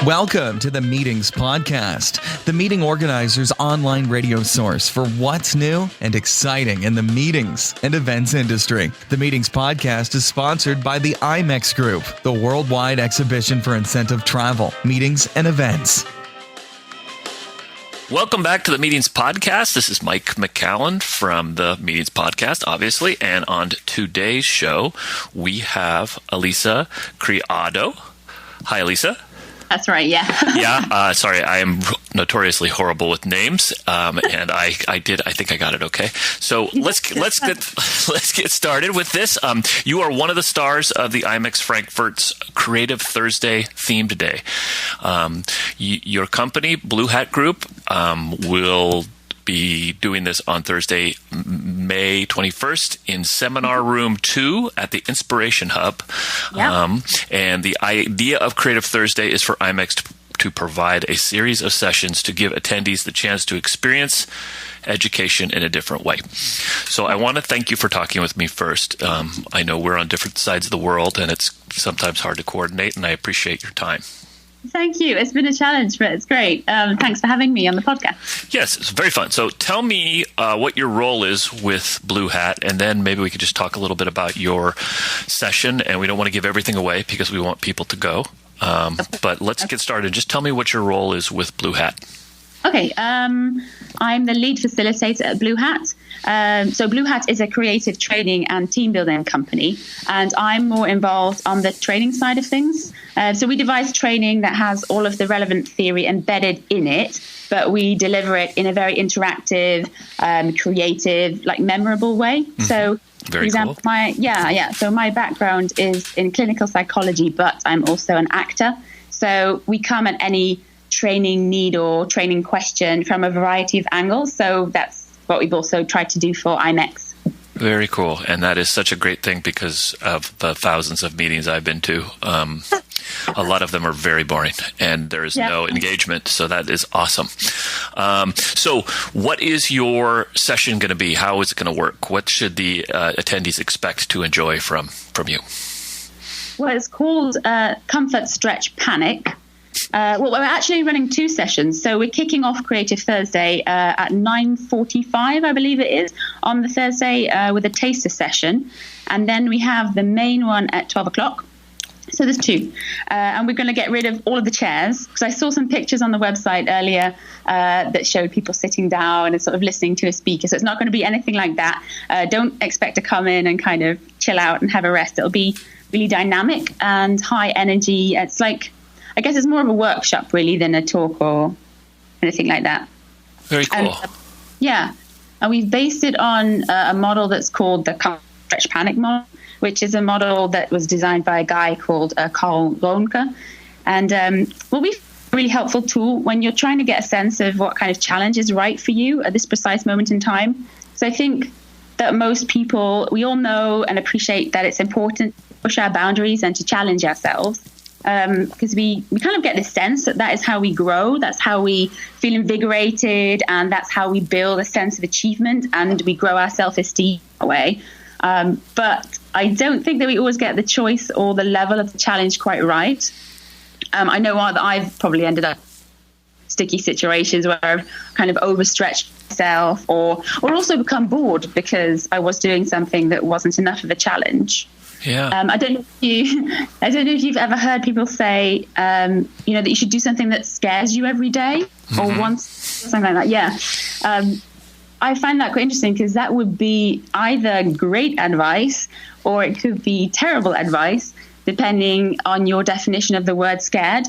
Welcome to the Meetings Podcast, the meeting organizer's online radio source for what's new and exciting in the meetings and events industry. The Meetings Podcast is sponsored by the Imex Group, the worldwide exhibition for incentive travel, meetings, and events. Welcome back to the Meetings Podcast. This is Mike McCallan from the Meetings Podcast, obviously. And on today's show, we have Elisa Criado. Hi, Elisa. That's right, yeah. Sorry, I am notoriously horrible with names, and I think I got it okay. So let's get started with this. You are one of the stars of the Imex Frankfurt's Creative Thursday themed day. Your company, Bluehat Group, will be doing this on Thursday, May 21st in Seminar Room 2 at the Inspiration Hub. Yep. And the idea of Creative Thursday is for Imex to provide a series of sessions to give attendees the chance to experience education in a different way. So I want to thank you for talking with me first. I know we're on different sides of the world, and it's sometimes hard to coordinate, and I appreciate your time. Thank you. It's been a challenge, but it's great. Thanks for having me on the podcast. Yes, it's very fun. So tell me what your role is with Bluehat, and then maybe we could just talk a little bit about your session. And we don't want to give everything away because we want people to go. But let's get started. Just tell me what your role is with Bluehat. Okay. I'm the lead facilitator at Bluehat. So Bluehat is a creative training and team building company, and I'm more involved on the training side of things. So we devise training that has all of the relevant theory embedded in it, but we deliver it in a very interactive, creative, memorable way. Mm-hmm. So, for example, cool. So my background is in clinical psychology, but I'm also an actor. So we come at any training need or training question from a variety of angles. So that's what we've also tried to do for Imex. Very cool. And that is such a great thing because of the thousands of meetings I've been to. A lot of them are very boring and there is no engagement. So that is awesome. So what is your session going to be? How is it going to work? What should the attendees expect to enjoy from you? Well, it's called Comfort, Stretch, Panic. We're actually running two sessions. So we're kicking off Creative Thursday at 9:45, I believe it is, on the Thursday with a taster session. And then we have the main one at 12 o'clock. So there's two. And we're going to get rid of all of the chairs, because I saw some pictures on the website earlier that showed people sitting down and sort of listening to a speaker. So it's not going to be anything like that. Don't expect to come in and kind of chill out and have a rest. It'll be really dynamic and high energy. It's I guess it's more of a workshop, really, than a talk or anything like that. Very cool. And we've based it on a model that's called the Comfort, Stretch, Panic model, which is a model that was designed by a guy called Carl Ronke. And will be a really helpful tool when you're trying to get a sense of what kind of challenge is right for you at this precise moment in time. So I think that most people, we all know and appreciate that it's important to push our boundaries and to challenge ourselves. Because we kind of get this sense that is how we grow, that's how we feel invigorated, and that's how we build a sense of achievement, and we grow our self-esteem that way. But I don't think that we always get the choice or the level of the challenge quite right. I know that I've probably ended up in sticky situations where I've kind of overstretched myself or also become bored because I was doing something that wasn't enough of a challenge. Yeah. I don't know if you've ever heard people say, that you should do something that scares you every day or once, something like that. Yeah. I find that quite interesting because that would be either great advice or it could be terrible advice, depending on your definition of the word scared.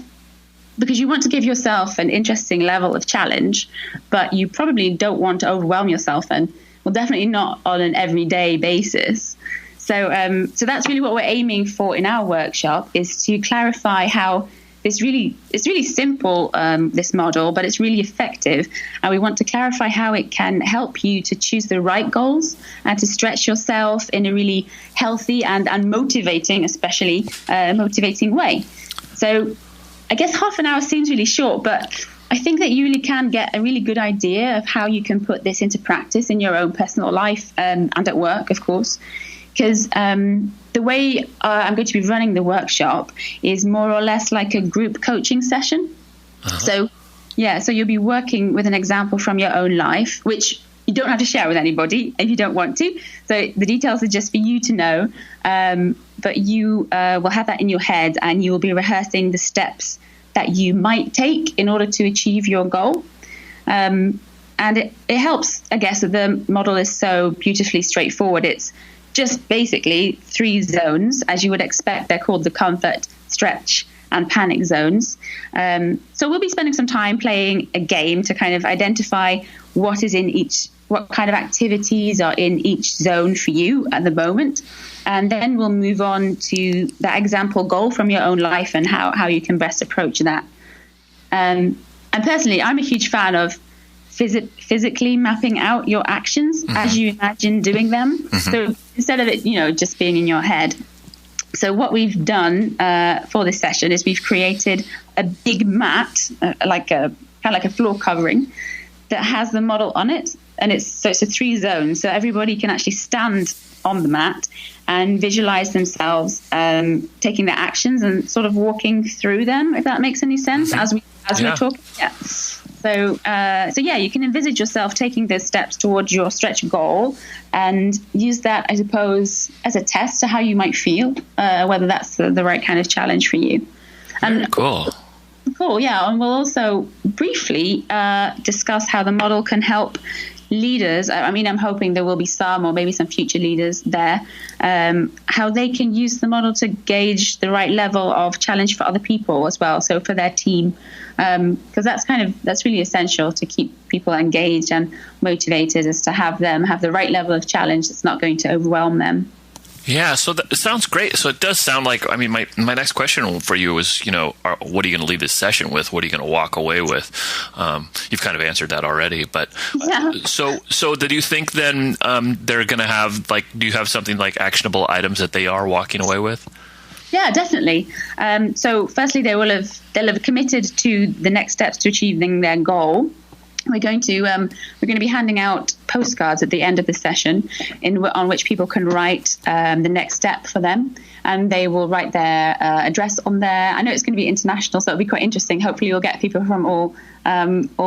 Because you want to give yourself an interesting level of challenge, but you probably don't want to overwhelm yourself, and definitely not on an everyday basis. So that's really what we're aiming for in our workshop, is to clarify how it's really simple, this model, but it's really effective. And we want to clarify how it can help you to choose the right goals and to stretch yourself in a really healthy and motivating, especially motivating way. So I guess half an hour seems really short, but I think that you really can get a really good idea of how you can put this into practice in your own personal life and at work, of course. Because the way I'm going to be running the workshop is more or less like a group coaching session. So you'll be working with an example from your own life, which you don't have to share with anybody if you don't want to. So the details are just for you to know, but you will have that in your head, and you will be rehearsing the steps that you might take in order to achieve your goal. And it helps, I guess, that the model is so beautifully straightforward. It's just basically 3 zones, as you would expect. They're called the comfort, stretch, and panic zones. So we'll be spending some time playing a game to kind of identify what kind of activities are in each zone for you at the moment. And then we'll move on to that example goal from your own life and how you can best approach that. And personally, I'm a huge fan of physically mapping out your actions as you imagine doing them. So instead of it, just being in your head. So what we've done for this session is we've created a big mat, like a floor covering, that has the model on it, and it's a 3 zones. So everybody can actually stand on the mat and visualize themselves taking their actions and sort of walking through them, if that makes any sense, as we're talking. Yeah. So you can envisage yourself taking those steps towards your stretch goal and use that, I suppose, as a test to how you might feel, whether that's the right kind of challenge for you. Very cool. Cool, yeah. And we'll also briefly discuss how the model can help leaders. I mean, I'm hoping there will be some, or maybe some future leaders there, how they can use the model to gauge the right level of challenge for other people as well. So for their team, because that's really essential to keep people engaged and motivated, is to have them have the right level of challenge that's not going to overwhelm them. Yeah, so it sounds great. So it does sound like, I mean, my next question for you is, what are you going to leave this session with? What are you going to walk away with? You've kind of answered that already, but so do you think then they're going to have, do you have something like actionable items that they are walking away with? Yeah, definitely. So firstly, they'll have committed to the next steps to achieving their goal. We're going to be handing out postcards at the end of the session on which people can write the next step for them, and they will write their address on there. I know it's going to be international, so it'll be quite interesting. Hopefully you'll get people from all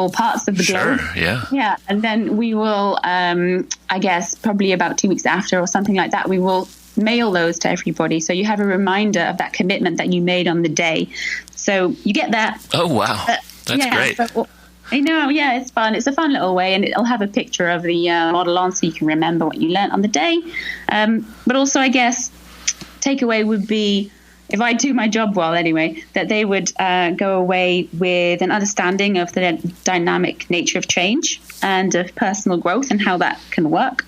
parts of the globe. Sure, yeah. Yeah, and then we will, I guess, probably about 2 weeks after or something like that, we will mail those to everybody, so you have a reminder of that commitment that you made on the day. So you get that. Oh, wow. That's great. So, I know, yeah, it's fun. It's a fun little way, and it'll have a picture of the model on, so you can remember what you learned on the day. But also, I guess, takeaway would be, if I do my job well anyway, that they would go away with an understanding of the dynamic nature of change and of personal growth and how that can work.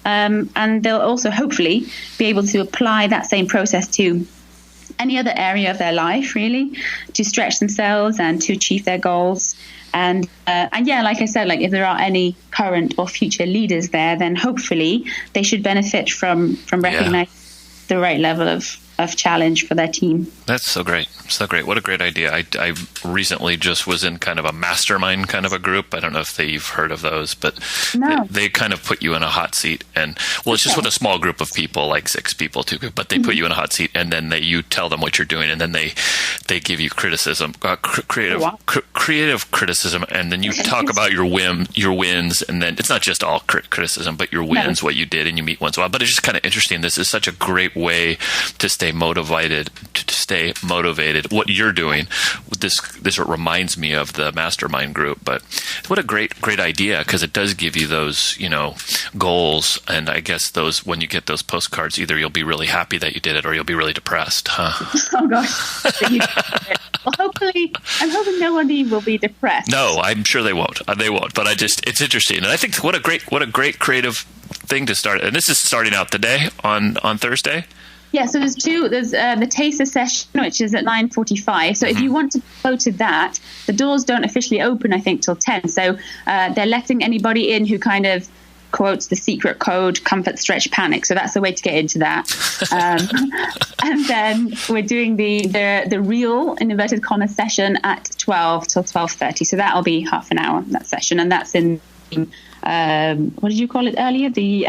And they'll also hopefully be able to apply that same process to any other area of their life, really, to stretch themselves and to achieve their goals. And yeah, like I said, if there are any current or future leaders there, then hopefully they should benefit from recognizing the right level of challenge for their team. That's so great. So great. What a great idea. I recently just was in kind of a mastermind kind of a group. I don't know if you've heard of those, but no. they kind of put you in a hot seat. And, it's just with a small group of people, like 6 people, but they put you in a hot seat, and then you tell them what you're doing, and then they give you criticism, creative criticism, and then you talk about your wins, and then it's not just all criticism, but your wins, what you did, and you meet once in a while. But it's just kind of interesting. This is such a great way to stay motivated. What you're doing, this reminds me of the mastermind group. But what a great idea, because it does give you those goals, and I guess those, when you get those postcards, either you'll be really happy that you did it, or you'll be really depressed. Oh gosh. Well, hopefully, I'm hoping no one will be depressed. No, I'm sure they won't. They won't. But it's interesting, and I think what a great creative thing to start. And this is starting out today on Thursday. Yeah, so there's 2. There's the taster session, which is at 9:45. So if you want to go to that, the doors don't officially open, I think, till 10. So they're letting anybody in who kind of quotes the secret code, comfort, stretch, panic. So that's the way to get into that. And then we're doing the real, in inverted commas, session at 12 till 12:30. So that'll be half an hour, that session. And that's in what did you call it earlier? The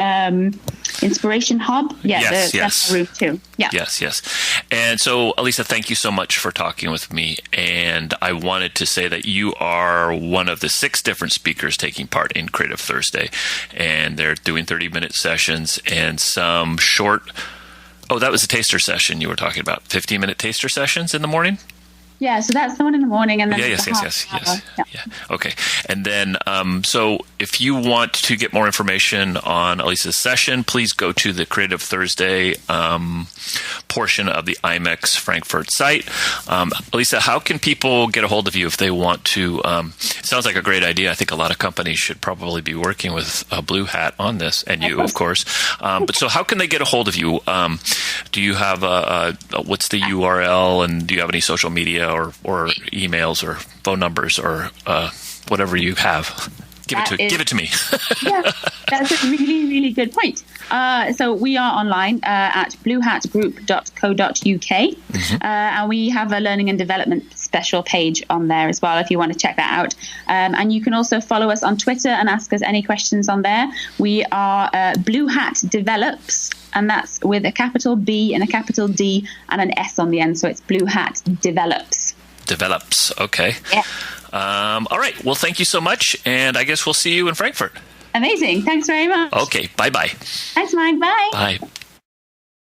Inspiration Hub? Yeah, yes. Room too. Yeah. Yes. And so, Elisa, thank you so much for talking with me. And I wanted to say that you are one of the 6 different speakers taking part in Creative Thursday. And they're doing 30-minute sessions and some short... Oh, that was a taster session you were talking about. 15-minute taster sessions in the morning? Yeah, so that's the one in the morning, and then yes. Yeah. Okay, and then so if you want to get more information on Elisa's session, please go to the Creative Thursday portion of the Imex Frankfurt site. Elisa, how can people get a hold of you if they want to? It sounds like a great idea. I think a lot of companies should probably be working with Bluehat on this, and you, of course. But so, how can they get a hold of you? Do you have what's the URL, and do you have any social media or emails or phone numbers or whatever you have? Give it to me. Yeah, that's a really, really good point. So we are online at bluehatgroup.co.uk, and we have a learning and development special page on there as well if you want to check that out. And you can also follow us on Twitter and ask us any questions on there. We are Bluehat Develops, and that's with a capital B and a capital D and an S on the end. So it's Bluehat Develops. Okay. Yeah. All right. Well, thank you so much. And I guess we'll see you in Frankfurt. Amazing. Thanks very much. Okay. Bye-bye. Thanks, Mike. Bye. Bye.